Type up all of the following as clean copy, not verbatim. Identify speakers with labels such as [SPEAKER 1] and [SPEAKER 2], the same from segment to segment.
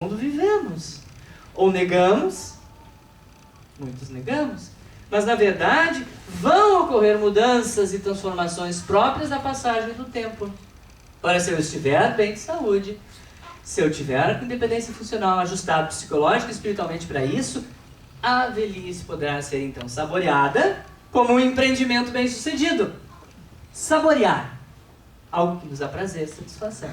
[SPEAKER 1] mundo vivemos. Ou negamos, muitos negamos, mas na verdade vão ocorrer mudanças e transformações próprias da passagem do tempo. Ora, se eu estiver bem de saúde, se eu tiver com independência funcional, ajustado psicológica e espiritualmente para isso, a velhice poderá ser então saboreada como um empreendimento bem sucedido. Saborear algo que nos dá prazer, satisfação.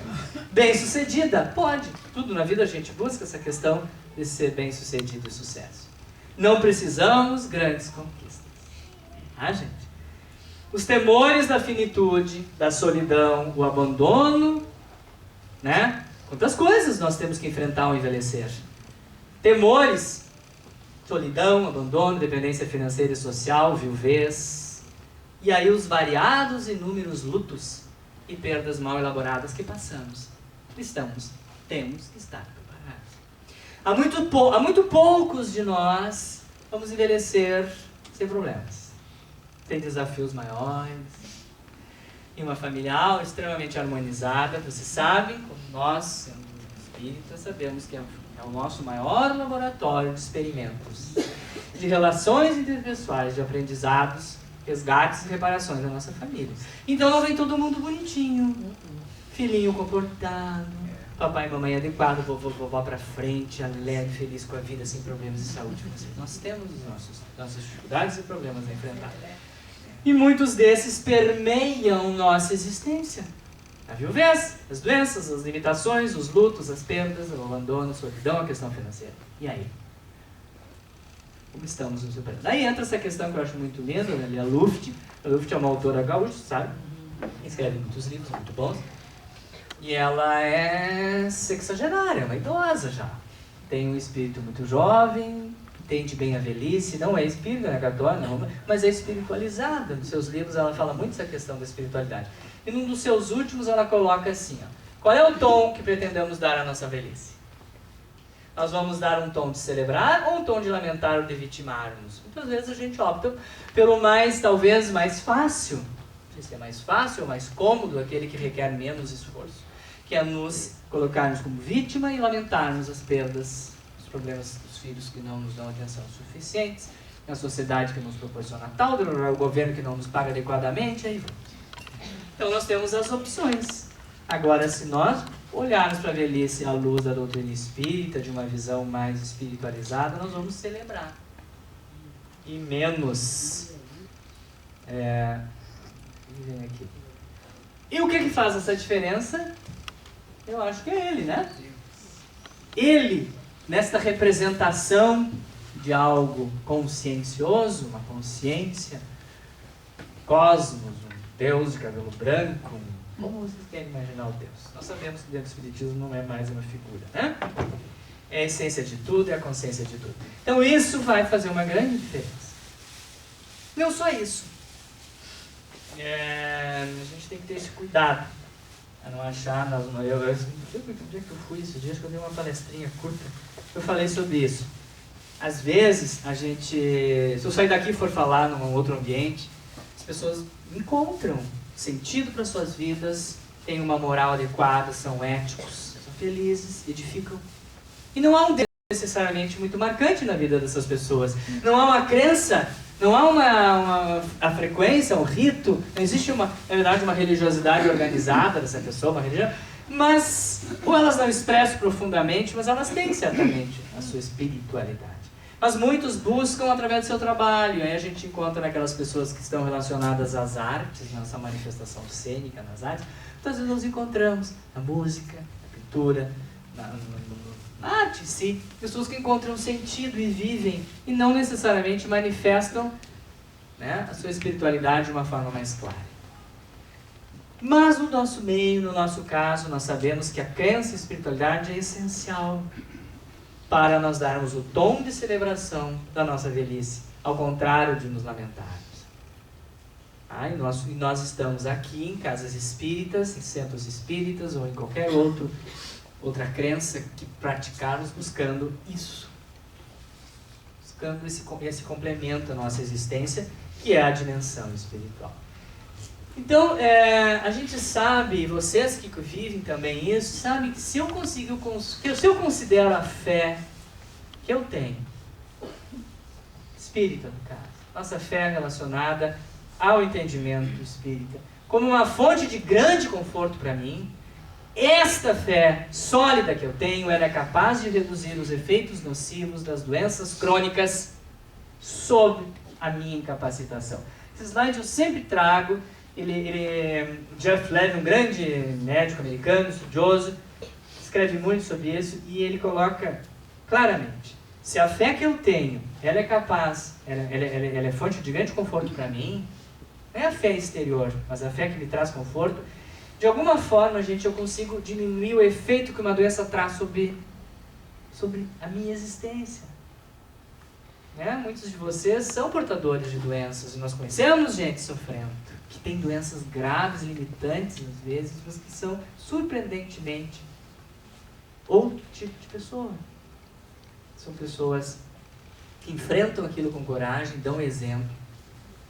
[SPEAKER 1] Bem sucedida, pode. Tudo na vida a gente busca essa questão de ser bem sucedido e sucesso. Não precisamos grandes conquistas. Ah, gente? Os temores da finitude, da solidão, o abandono, né? Quantas coisas nós temos que enfrentar ao envelhecer. Temores, solidão, abandono, dependência financeira e social, viuvez. E aí os variados e inúmeros lutos e perdas mal elaboradas que passamos. Temos que estar preparados. Há muito poucos de nós vamos envelhecer sem problemas. Tem desafios maiores. Em uma família extremamente harmonizada, vocês sabem, como nós, sendo espíritas, sabemos que é o nosso maior laboratório de experimentos, de relações interpessoais, de aprendizados, resgates e reparações da nossa família. Então não vem todo mundo bonitinho, filhinho comportado, papai e mamãe adequado, vovó pra frente, alegre, feliz com a vida, sem problemas de saúde. Nós temos nossas dificuldades e problemas a enfrentar. E muitos desses permeiam nossa existência. A viuvez, as doenças, as limitações, os lutos, as perdas, o abandono, a solidão, a questão financeira. E aí? Como estamos nos superando? Daí entra essa questão que eu acho muito linda, né? A Luft. A Luft é uma autora gaúcha, sabe? Escreve muitos livros muito bons. E ela é sexagenária, uma idosa já. Tem um espírito muito jovem, entende bem a velhice, não é espírita, né, católica, não, mas é espiritualizada. Nos seus livros ela fala muito dessa questão da espiritualidade. E num dos seus últimos ela coloca assim, ó, qual é o tom que pretendemos dar à nossa velhice? Nós vamos dar um tom de celebrar ou um tom de lamentar ou de vitimarmos? Muitas vezes a gente opta pelo talvez mais fácil. Não sei se é mais fácil ou mais cômodo, aquele que requer menos esforço, que é nos colocarmos como vítima e lamentarmos as perdas, os problemas dos filhos que não nos dão atenção suficientes, a sociedade que nos proporciona tal, o governo que não nos paga adequadamente, aí vamos. Então nós temos as opções. Agora, se nós olharmos para a velhice à luz da doutrina espírita, de uma visão mais espiritualizada, nós vamos celebrar. E menos... aqui. E o que faz essa diferença? Eu acho que é ele, né? Ele, nesta representação de algo consciencioso, uma consciência, cosmos, um Deus de cabelo branco, como vocês querem imaginar o Deus? Nós sabemos que dentro do Espiritismo não é mais uma figura, né? É a essência de tudo, é a consciência de tudo. Então isso vai fazer uma grande diferença. Não só isso. A gente tem que ter esse cuidado a não achar... Eu não sei onde é que eu fui esses dias, que eu dei uma palestrinha curta. Eu falei sobre isso. Às vezes, a gente... Se eu sair daqui e for falar num outro ambiente, as pessoas encontram sentido para suas vidas, têm uma moral adequada, são éticos, são felizes, edificam. E não há um Deus necessariamente muito marcante na vida dessas pessoas. Não há uma crença, não há a frequência, um rito, não existe na verdade, uma religiosidade organizada dessa pessoa, uma religião, mas, ou elas não expressam profundamente, mas elas têm certamente a sua espiritualidade. Mas muitos buscam através do seu trabalho, aí a gente encontra aquelas pessoas que estão relacionadas às artes, nessa manifestação cênica nas artes, muitas vezes nos encontramos na música, na pintura, na arte em si, pessoas que encontram sentido e vivem, e não necessariamente manifestam, né, a sua espiritualidade de uma forma mais clara. Mas no nosso meio, no nosso caso, nós sabemos que a crença e a espiritualidade é essencial para nós darmos o tom de celebração da nossa velhice, ao contrário de nos lamentarmos. E nós estamos aqui em casas espíritas, em centros espíritas ou em qualquer outra crença que praticarmos buscando isso. Buscando esse complemento à nossa existência, que é a dimensão espiritual. Então, a gente sabe, vocês que vivem também isso, sabem que se eu considero a fé que eu tenho, espírita no caso, nossa fé relacionada ao entendimento espírita, como uma fonte de grande conforto para mim, esta fé sólida que eu tenho, ela é capaz de reduzir os efeitos nocivos das doenças crônicas sob a minha incapacitação. Esse slide eu sempre trago. Jeff Levy, um grande médico americano, estudioso, escreve muito sobre isso e ele coloca claramente: se a fé que eu tenho, ela é capaz, ela é fonte de grande conforto para mim, não é a fé exterior, mas a fé que me traz conforto, de alguma forma, eu consigo diminuir o efeito que uma doença traz sobre a minha existência. Muitos de vocês são portadores de doenças e nós conhecemos gente sofrendo, que tem doenças graves, limitantes às vezes, mas que são surpreendentemente outro tipo de pessoa. São pessoas que enfrentam aquilo com coragem, dão exemplo.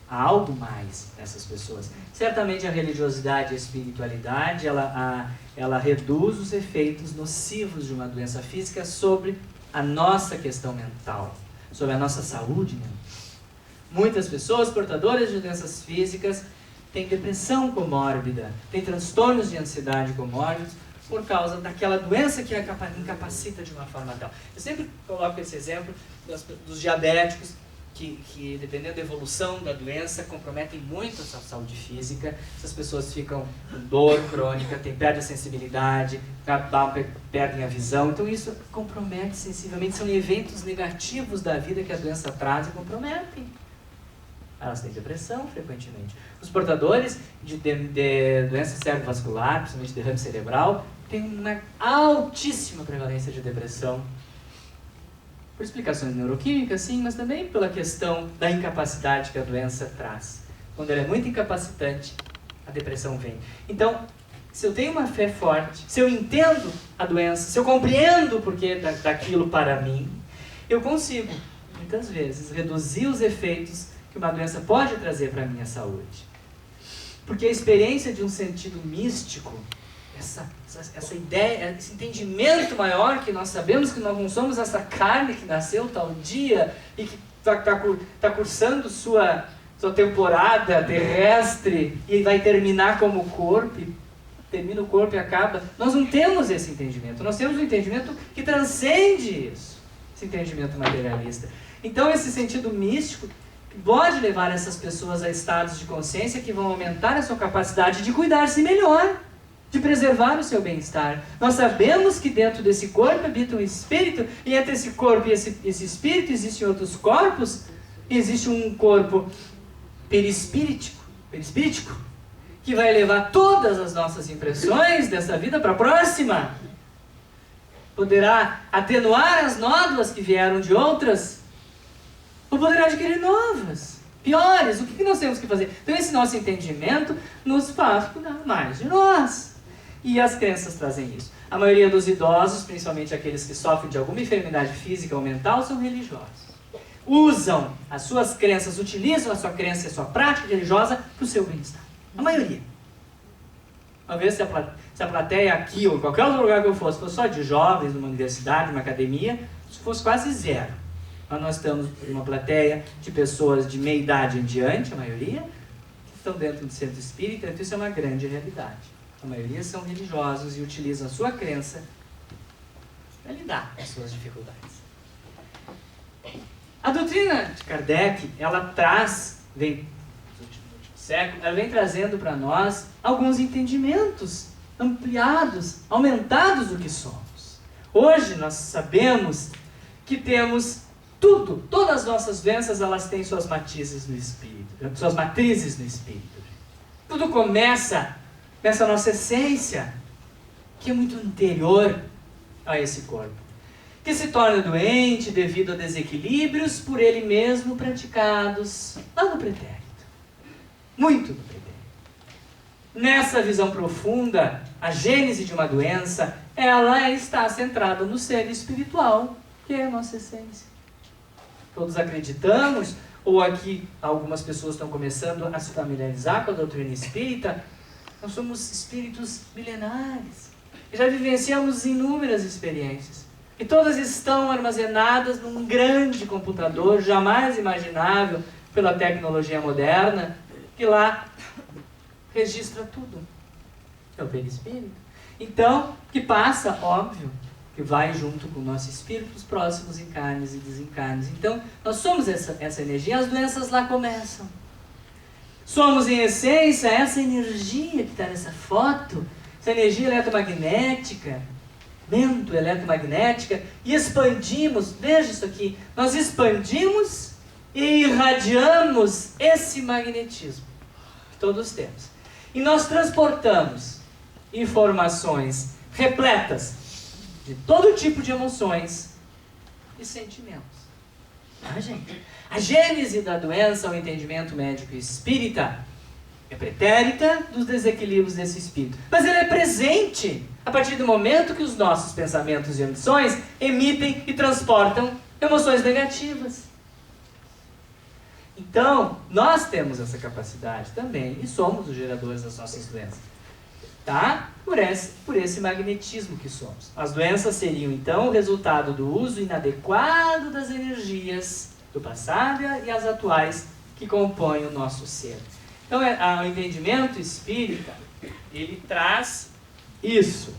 [SPEAKER 1] Há algo mais nessas pessoas. Certamente a religiosidade e a espiritualidade, ela reduz os efeitos nocivos de uma doença física sobre a nossa questão mental, sobre a nossa saúde mental. Muitas pessoas portadoras de doenças físicas têm depressão comórbida, têm transtornos de ansiedade comórbidos por causa daquela doença que incapacita de uma forma tal. Eu sempre coloco esse exemplo dos diabéticos, que dependendo da evolução da doença, comprometem muito a sua saúde física. Essas pessoas ficam com dor crônica, perdem a sensibilidade, perdem a visão. Então isso compromete sensivelmente, são eventos negativos da vida que a doença traz e comprometem. Elas têm depressão frequentemente. Os portadores de doença cerebrovascular, principalmente derrame cerebral, têm uma altíssima prevalência de depressão. Por explicações neuroquímicas, sim, mas também pela questão da incapacidade que a doença traz. Quando ela é muito incapacitante, a depressão vem. Então, se eu tenho uma fé forte, se eu entendo a doença, se eu compreendo o porquê daquilo para mim, eu consigo, muitas vezes, reduzir os efeitos que uma doença pode trazer para a minha saúde. Porque a experiência de um sentido místico, essa ideia, esse entendimento maior que nós sabemos que nós não somos essa carne que nasceu tal dia e que está cursando sua temporada terrestre e vai terminar como corpo, e termina o corpo e acaba. Nós não temos esse entendimento, nós temos um entendimento que transcende isso, esse entendimento materialista. Então esse sentido místico pode levar essas pessoas a estados de consciência que vão aumentar a sua capacidade de cuidar-se melhor, de preservar o seu bem-estar. Nós sabemos que dentro desse corpo habita um espírito, e entre esse corpo e esse espírito existem outros corpos, e existe um corpo perispíritico, que vai levar todas as nossas impressões dessa vida para a próxima. Poderá atenuar as nódoas que vieram de outras, ou poderá adquirir novas, piores. O que nós temos que fazer? Então esse nosso entendimento nos faz cuidar mais de nós. E as crenças trazem isso. A maioria dos idosos, principalmente aqueles que sofrem de alguma enfermidade física ou mental, são religiosos. Usam as suas crenças, utilizam a sua crença e a sua prática religiosa para o seu bem-estar. A maioria. Uma vez, se a plateia aqui ou em qualquer outro lugar que eu fosse só de jovens, numa universidade, numa academia, isso fosse quase zero. Mas nós estamos em uma plateia de pessoas de meia idade em diante, a maioria, que estão dentro do centro espírita, então isso é uma grande realidade. A maioria são religiosos e utilizam a sua crença para lidar com as suas dificuldades. A doutrina de Kardec, ela vem trazendo para nós alguns entendimentos ampliados, aumentados do que somos. Hoje nós sabemos que temos todas as nossas doenças, elas têm suas matizes no espírito, suas matrizes no espírito. Tudo começa nessa nossa essência, que é muito anterior a esse corpo, que se torna doente devido a desequilíbrios por ele mesmo praticados lá no pretérito. Muito no pretérito. Nessa visão profunda, a gênese de uma doença, ela está centrada no ser espiritual, que é a nossa essência. Todos acreditamos, ou aqui algumas pessoas estão começando a se familiarizar com a doutrina espírita, nós somos espíritos milenares. E já vivenciamos inúmeras experiências. E todas estão armazenadas num grande computador, jamais imaginável pela tecnologia moderna, que lá registra tudo. É o perispírito. Então, que passa, óbvio, que vai junto com o nosso espírito, os próximos encarnes e desencarnes. Então, nós somos essa energia, as doenças lá começam. Somos, em essência, essa energia que está nessa foto, essa energia eletromagnética, eletromagnética, e expandimos, veja isso aqui, nós expandimos e irradiamos esse magnetismo que todos temos. E nós transportamos informações repletas de todo tipo de emoções e sentimentos. Ah, gente, a gênese da doença, o entendimento médico e espírita, é pretérita dos desequilíbrios desse espírito. Mas ele é presente a partir do momento que os nossos pensamentos e emoções emitem e transportam emoções negativas. Então, nós temos essa capacidade também e somos os geradores das nossas doenças. Tá? Por esse magnetismo que somos. As doenças seriam, então, o resultado do uso inadequado das energias do passado e as atuais que compõem o nosso ser. Então, o entendimento espírita, ele traz isso.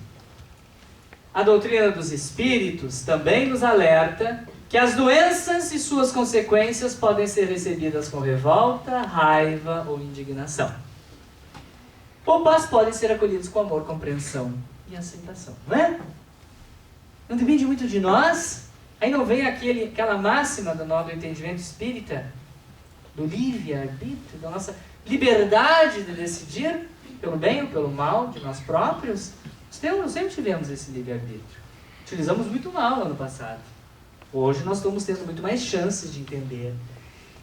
[SPEAKER 1] A doutrina dos espíritos também nos alerta que as doenças e suas consequências podem ser recebidas com revolta, raiva ou indignação. Ou podem ser acolhidos com amor, compreensão e aceitação. Não é? Não depende muito de nós. Aí não vem aquela máxima do entendimento espírita, do livre-arbítrio, da nossa liberdade de decidir pelo bem ou pelo mal de nós próprios. Nós sempre tivemos esse livre-arbítrio. Utilizamos muito mal no ano passado. Hoje nós estamos tendo muito mais chances de entender.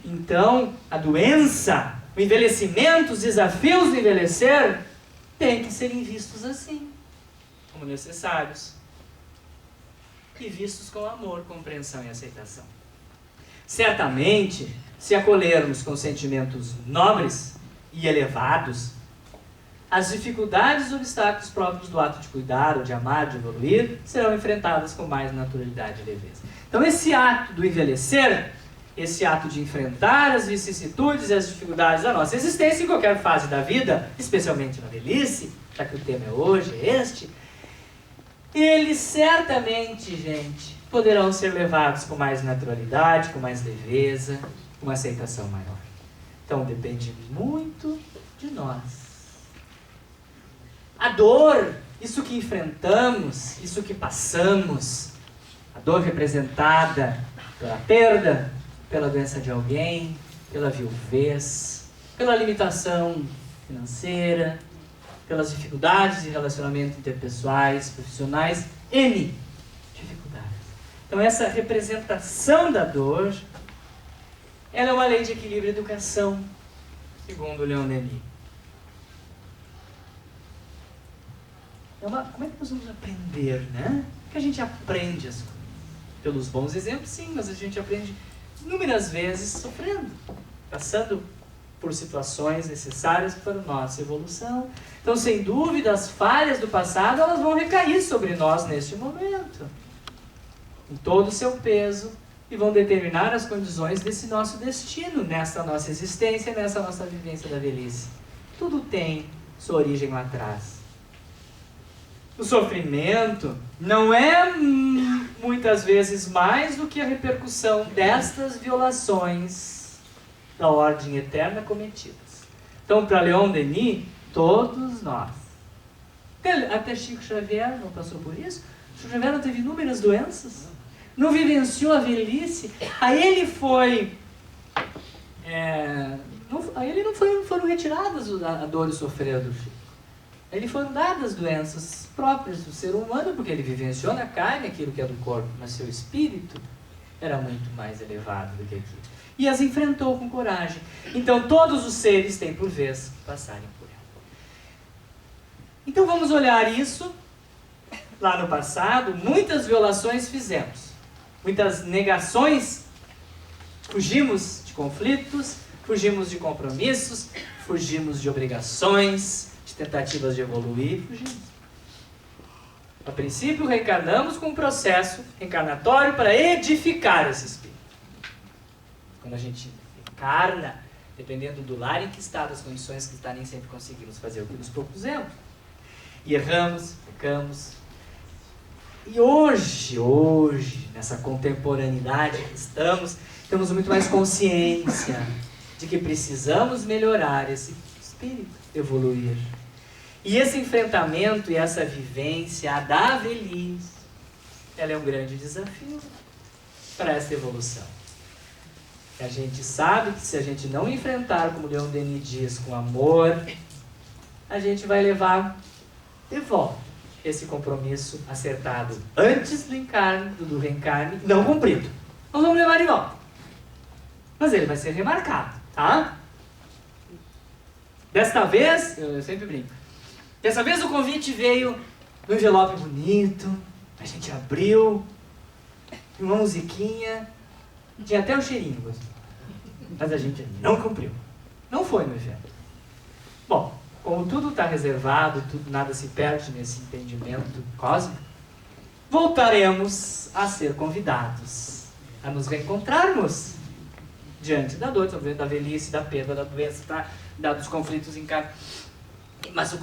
[SPEAKER 1] Então, a doença, o envelhecimento, os desafios do envelhecer, têm que serem vistos assim, como necessários. E vistos com amor, compreensão e aceitação. Certamente, se acolhermos com sentimentos nobres e elevados, as dificuldades e obstáculos próprios do ato de cuidar, ou de amar, de evoluir, serão enfrentadas com mais naturalidade e leveza. Então, esse ato do envelhecer, esse ato de enfrentar as vicissitudes e as dificuldades da nossa existência em qualquer fase da vida, especialmente na velhice, já que o tema é hoje, é este, eles certamente, gente, poderão ser levados com mais naturalidade, com mais leveza, com uma aceitação maior. Então, depende muito de nós. A dor, isso que enfrentamos, isso que passamos, a dor representada pela perda, pela doença de alguém, pela viuvez, pela limitação financeira, pelas dificuldades de relacionamento interpessoais, profissionais, N dificuldades. Então essa representação da dor, ela é uma lei de equilíbrio e educação, segundo Leon Denis. Como é que nós vamos aprender, né? Que a gente aprende as coisas. Pelos bons exemplos, sim, mas a gente aprende inúmeras vezes sofrendo, passando por situações necessárias para a nossa evolução. Então, sem dúvida, as falhas do passado, elas vão recair sobre nós neste momento, em todo o seu peso, e vão determinar as condições desse nosso destino, nessa nossa existência, nessa nossa vivência da velhice. Tudo tem sua origem lá atrás. O sofrimento não é muitas vezes mais do que a repercussão destas violações da ordem eterna cometidas. Então, para Leon Denis, todos nós. Até Chico Xavier não passou por isso. Chico Xavier não teve inúmeras doenças, não vivenciou a velhice. A ele não foram retiradas a dor e o sofrer do Chico. A ele foram dadas doenças próprias do ser humano, porque ele vivenciou na carne aquilo que é do corpo, mas seu espírito era muito mais elevado do que aquilo. E as enfrentou com coragem. Então todos os seres têm por vez passarem por ela. Então vamos olhar isso. Lá no passado, muitas violações fizemos. Muitas negações Fugimos de conflitos, fugimos de compromissos, fugimos de obrigações, de tentativas de evoluir, fugimos. A princípio, reencarnamos com um processo reencarnatório para edificar esse espírito. Quando a gente encarna, dependendo do lar em que está, das condições que está, nem sempre conseguimos fazer o que nos propusemos. E erramos, pecamos. E hoje, nessa contemporaneidade que estamos, temos muito mais consciência de que precisamos melhorar esse espírito, evoluir. E esse enfrentamento e essa vivência da velhice, ela é um grande desafio para essa evolução. A gente sabe que se a gente não enfrentar, como Leon Denis diz, com amor, a gente vai levar de volta esse compromisso acertado antes do reencarne, não cumprido. Nós vamos levar de volta. Mas ele vai ser remarcado, tá? Desta vez, eu sempre brinco, dessa vez o convite veio no envelope bonito, a gente abriu, uma musiquinha, tinha até o cheirinho, mas a gente não cumpriu. Não foi no evento. Bom, como tudo está reservado, nada se perde nesse entendimento cósmico, voltaremos a ser convidados a nos reencontrarmos diante da dor, da velhice, da perda, da doença, dos conflitos em casa. Mas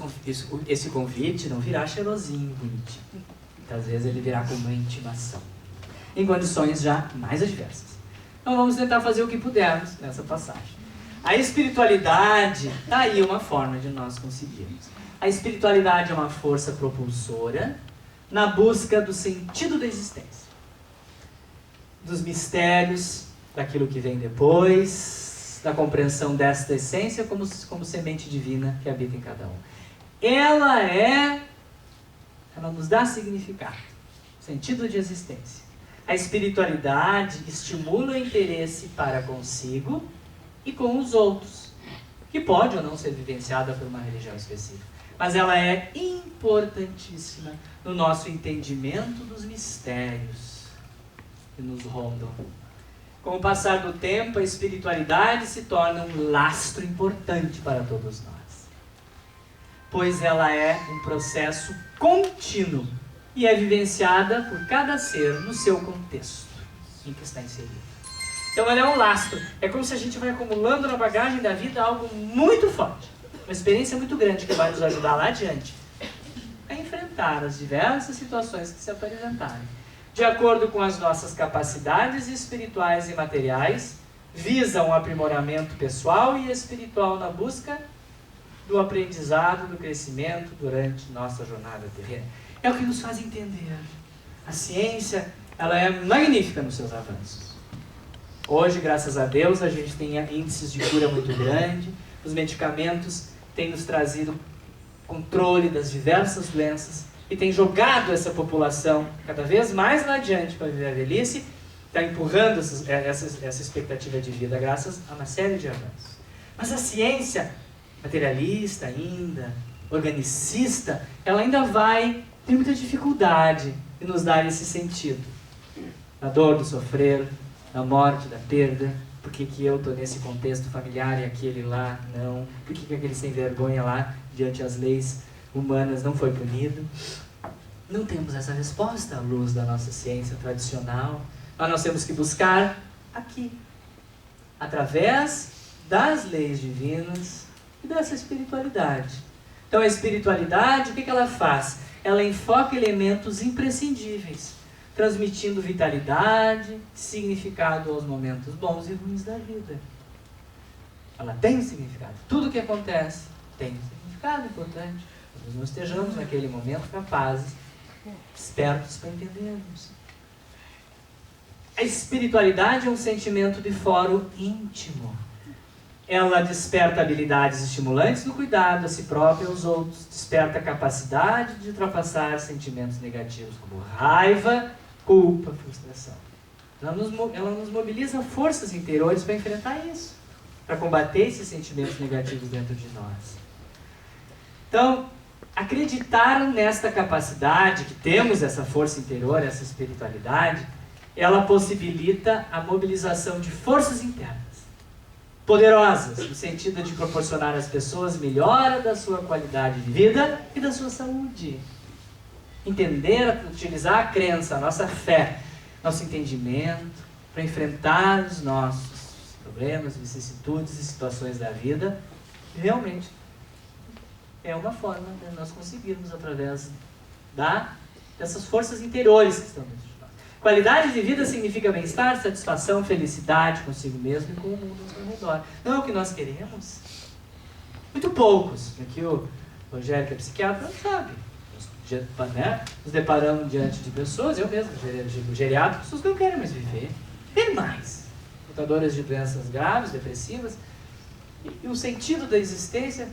[SPEAKER 1] esse convite não virá cheirosinho, bonitinho. Às vezes ele virá como uma intimação, em condições já mais adversas. Então vamos tentar fazer o que pudermos nessa passagem. A espiritualidade, está aí uma forma de nós conseguirmos. A espiritualidade é uma força propulsora na busca do sentido da existência, dos mistérios, daquilo que vem depois, da compreensão desta essência como semente divina que habita em cada um. Ela nos dá significado, sentido de existência. A espiritualidade estimula o interesse para consigo e com os outros, que pode ou não ser vivenciada por uma religião específica. Mas ela é importantíssima no nosso entendimento dos mistérios que nos rondam. Com o passar do tempo, a espiritualidade se torna um lastro importante para todos nós, pois ela é um processo contínuo e é vivenciada por cada ser no seu contexto em que está inserido. Então ela é um lastro, é como se a gente vai acumulando na bagagem da vida algo muito forte, uma experiência muito grande que vai nos ajudar lá adiante a enfrentar as diversas situações que se apresentarem, de acordo com as nossas capacidades espirituais e materiais, visa um aprimoramento pessoal e espiritual na busca do aprendizado, do crescimento durante nossa jornada terrena. É o que nos faz entender. A ciência, ela é magnífica nos seus avanços. Hoje, graças a Deus, a gente tem índices de cura muito grande, os medicamentos têm nos trazido controle das diversas doenças, e tem jogado essa população cada vez mais lá adiante para viver a velhice, está empurrando essa expectativa de vida graças a uma série de avanços. Mas a ciência materialista ainda, organicista, ela ainda vai ter muita dificuldade em nos dar esse sentido. Da dor, do sofrer, da morte, da perda. Por que eu estou nesse contexto familiar e aquele lá não? Por que aquele sem vergonha lá, diante das leis humanas, não foi punido? Não temos essa resposta à luz da nossa ciência tradicional. Mas nós temos que buscar aqui, através das leis divinas e dessa espiritualidade. Então a espiritualidade, o que ela faz? Ela enfoca elementos imprescindíveis, transmitindo vitalidade, significado aos momentos bons e ruins da vida. Ela tem um significado. Tudo o que acontece tem um significado importante. Nós não estejamos naquele momento capazes, espertos para entendermos. A espiritualidade é um sentimento de fórum íntimo. Ela desperta habilidades estimulantes no cuidado a si próprio e aos outros. Desperta a capacidade de ultrapassar sentimentos negativos como raiva, culpa, frustração. Ela nos mobiliza forças interiores para enfrentar isso, para combater esses sentimentos negativos dentro de nós. Então, acreditar nesta capacidade, que temos essa força interior, essa espiritualidade, ela possibilita a mobilização de forças internas, poderosas, no sentido de proporcionar às pessoas melhora da sua qualidade de vida e da sua saúde. Entender, utilizar a crença, a nossa fé, nosso entendimento, para enfrentar os nossos problemas, vicissitudes e situações da vida, realmente é uma forma de nós conseguirmos, através dessas forças interiores que estão dentro de nós. Qualidade de vida significa bem-estar, satisfação, felicidade consigo mesmo e com o mundo ao seu redor. Não é o que nós queremos? Muito poucos. Aqui o Rogério, que é psiquiatra, não sabe. Nos deparamos diante de pessoas, eu mesmo, geriátricos, pessoas que não querem mais viver. Tem mais. Portadoras de doenças graves, depressivas. E o sentido da existência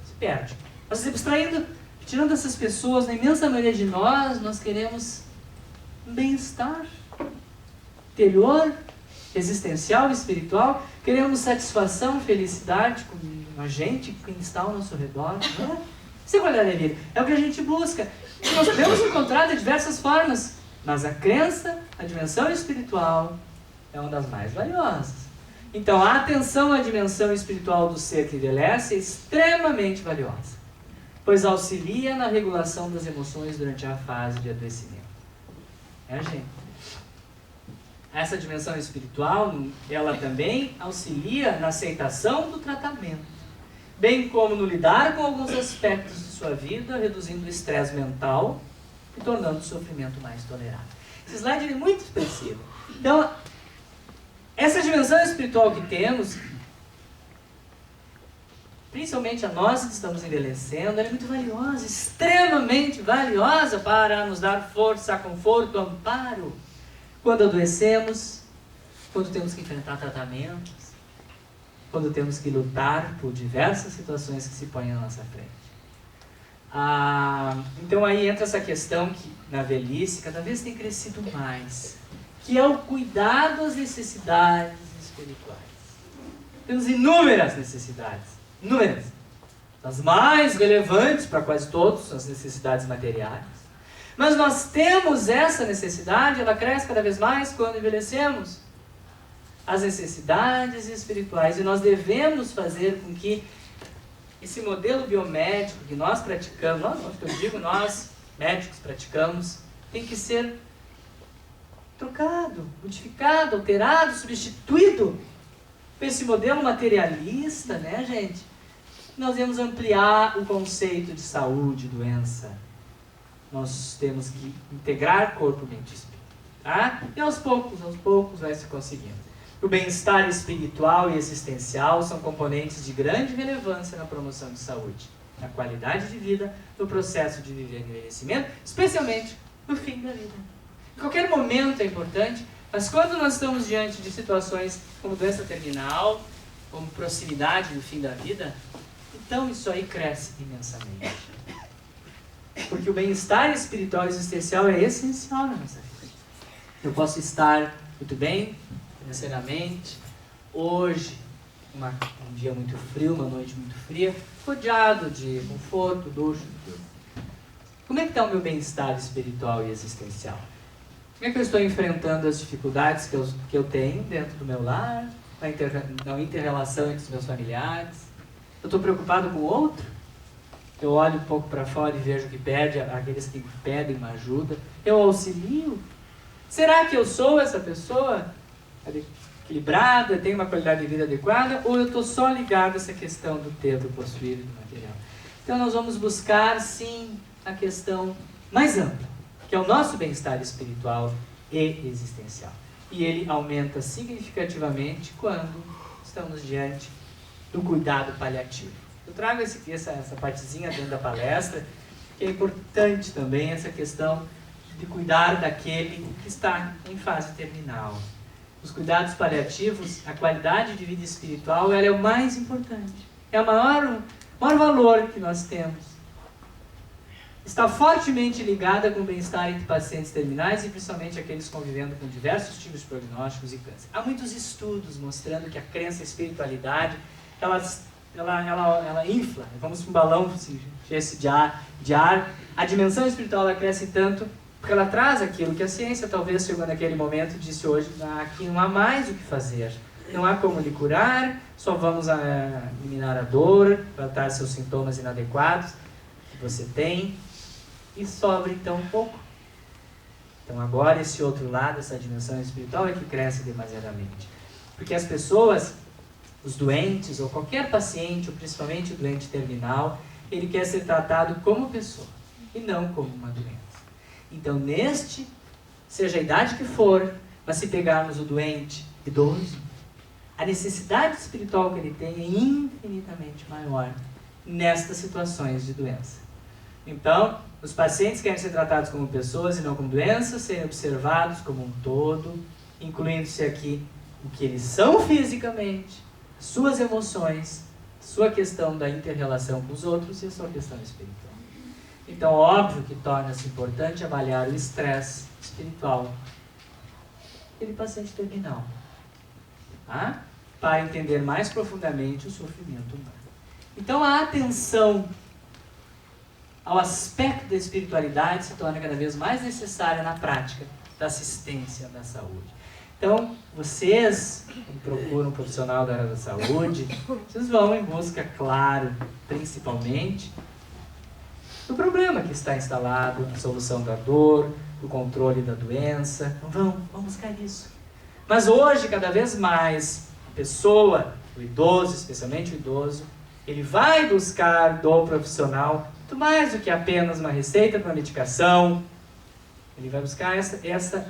[SPEAKER 1] se perde. Nós abstraindo, tirando essas pessoas, na imensa maioria de nós queremos um bem-estar interior, existencial, espiritual. Queremos satisfação, felicidade com a gente, com quem está ao nosso redor. Não é? Isso é qualidade da vida. É o que a gente busca. E nós podemos encontrar de diversas formas. Mas a crença, a dimensão espiritual, é uma das mais valiosas. Então, a atenção à dimensão espiritual do ser que envelhece é extremamente valiosa, pois auxilia na regulação das emoções durante a fase de adoecimento. Gente? Essa dimensão espiritual, ela também auxilia na aceitação do tratamento, bem como no lidar com alguns aspectos de sua vida, reduzindo o estresse mental e tornando o sofrimento mais tolerável. Esse slide é muito expressivo. Então, essa dimensão espiritual que temos, principalmente a nós que estamos envelhecendo, ela é muito valiosa, extremamente valiosa para nos dar força, conforto, amparo, quando adoecemos, quando temos que enfrentar tratamentos, quando temos que lutar por diversas situações que se põem à nossa frente. Então aí entra essa questão que na velhice cada vez tem crescido mais, que é o cuidado às necessidades espirituais. Temos inúmeras necessidades, inúmeras. As mais relevantes para quase todos são as necessidades materiais. Mas nós temos essa necessidade, ela cresce cada vez mais quando envelhecemos. As necessidades espirituais, e nós devemos fazer com que esse modelo biomédico que nós praticamos, nós médicos praticamos, tem que ser trocado, modificado, alterado, substituído por esse modelo materialista, né, gente? Nós devemos ampliar o conceito de saúde, doença. Nós temos que integrar corpo, mente e espírito, tá? E aos poucos vai se conseguindo. O bem-estar espiritual e existencial são componentes de grande relevância na promoção de saúde, na qualidade de vida, no processo de viver no envelhecimento, especialmente no fim da vida. Em qualquer momento é importante, mas quando nós estamos diante de situações como doença terminal, como proximidade do fim da vida, então isso aí cresce imensamente. Porque o bem-estar espiritual e existencial é essencial na nossa vida. Eu posso estar muito bem financeiramente, hoje, um dia muito frio, uma noite muito fria, rodeado de conforto, luxo, tudo. Como é que está o meu bem-estar espiritual e existencial? Como é que eu estou enfrentando as dificuldades que eu tenho dentro do meu lar, na inter-relação entre os meus familiares? Eu estou preocupado com o outro? Eu olho um pouco para fora e vejo que pede, aqueles que pedem uma ajuda. Eu auxilio? Será que eu sou essa pessoa equilibrada, tenho uma qualidade de vida adequada, ou eu estou só ligado a essa questão do ter, do possuir, do material? Então nós vamos buscar, sim, a questão mais ampla, que é o nosso bem-estar espiritual e existencial. E ele aumenta significativamente quando estamos diante do cuidado paliativo. Eu trago essa partezinha dentro da palestra, que é importante também, essa questão de cuidar daquele que está em fase terminal. Os cuidados paliativos, a qualidade de vida espiritual, ela é o mais importante. É o maior valor que nós temos. Está fortemente ligada com o bem-estar entre pacientes terminais e principalmente aqueles convivendo com diversos tipos de prognósticos e câncer. Há muitos estudos mostrando que a crença e a espiritualidade, ela infla, vamos para um balão de ar. A dimensão espiritual ela cresce tanto Porque ela traz aquilo que a ciência talvez chegou naquele momento e disse hoje, aqui não há mais o que fazer. Não há como lhe curar, só vamos eliminar a dor, tratar seus sintomas inadequados que você tem, e sobra então um pouco. Então agora esse outro lado, essa dimensão espiritual é que cresce demasiadamente. Porque as pessoas, os doentes, ou qualquer paciente, ou principalmente o doente terminal, ele quer ser tratado como pessoa, e não como uma doença. Então seja a idade que for, mas se pegarmos o doente idoso, a necessidade espiritual que ele tem é infinitamente maior nestas situações de doença. Então, os pacientes querem ser tratados como pessoas e não como doenças, serem observados como um todo, incluindo-se aqui o que eles são fisicamente, suas emoções, sua questão da inter-relação com os outros e a sua questão espiritual. Então, óbvio que torna-se importante avaliar o estresse espiritual daquele paciente terminal, tá? Para entender mais profundamente o sofrimento humano. Então, a atenção ao aspecto da espiritualidade se torna cada vez mais necessária na prática da assistência da saúde. Então, vocês que procuram um profissional da área da saúde, vocês vão em busca, claro, principalmente, do problema que está instalado, a solução da dor, do controle da doença. Então, vão buscar isso. Mas hoje, cada vez mais, a pessoa, o idoso, especialmente o idoso, ele vai buscar do profissional muito mais do que apenas uma receita de uma medicação. Ele vai buscar essa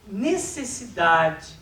[SPEAKER 1] necessidade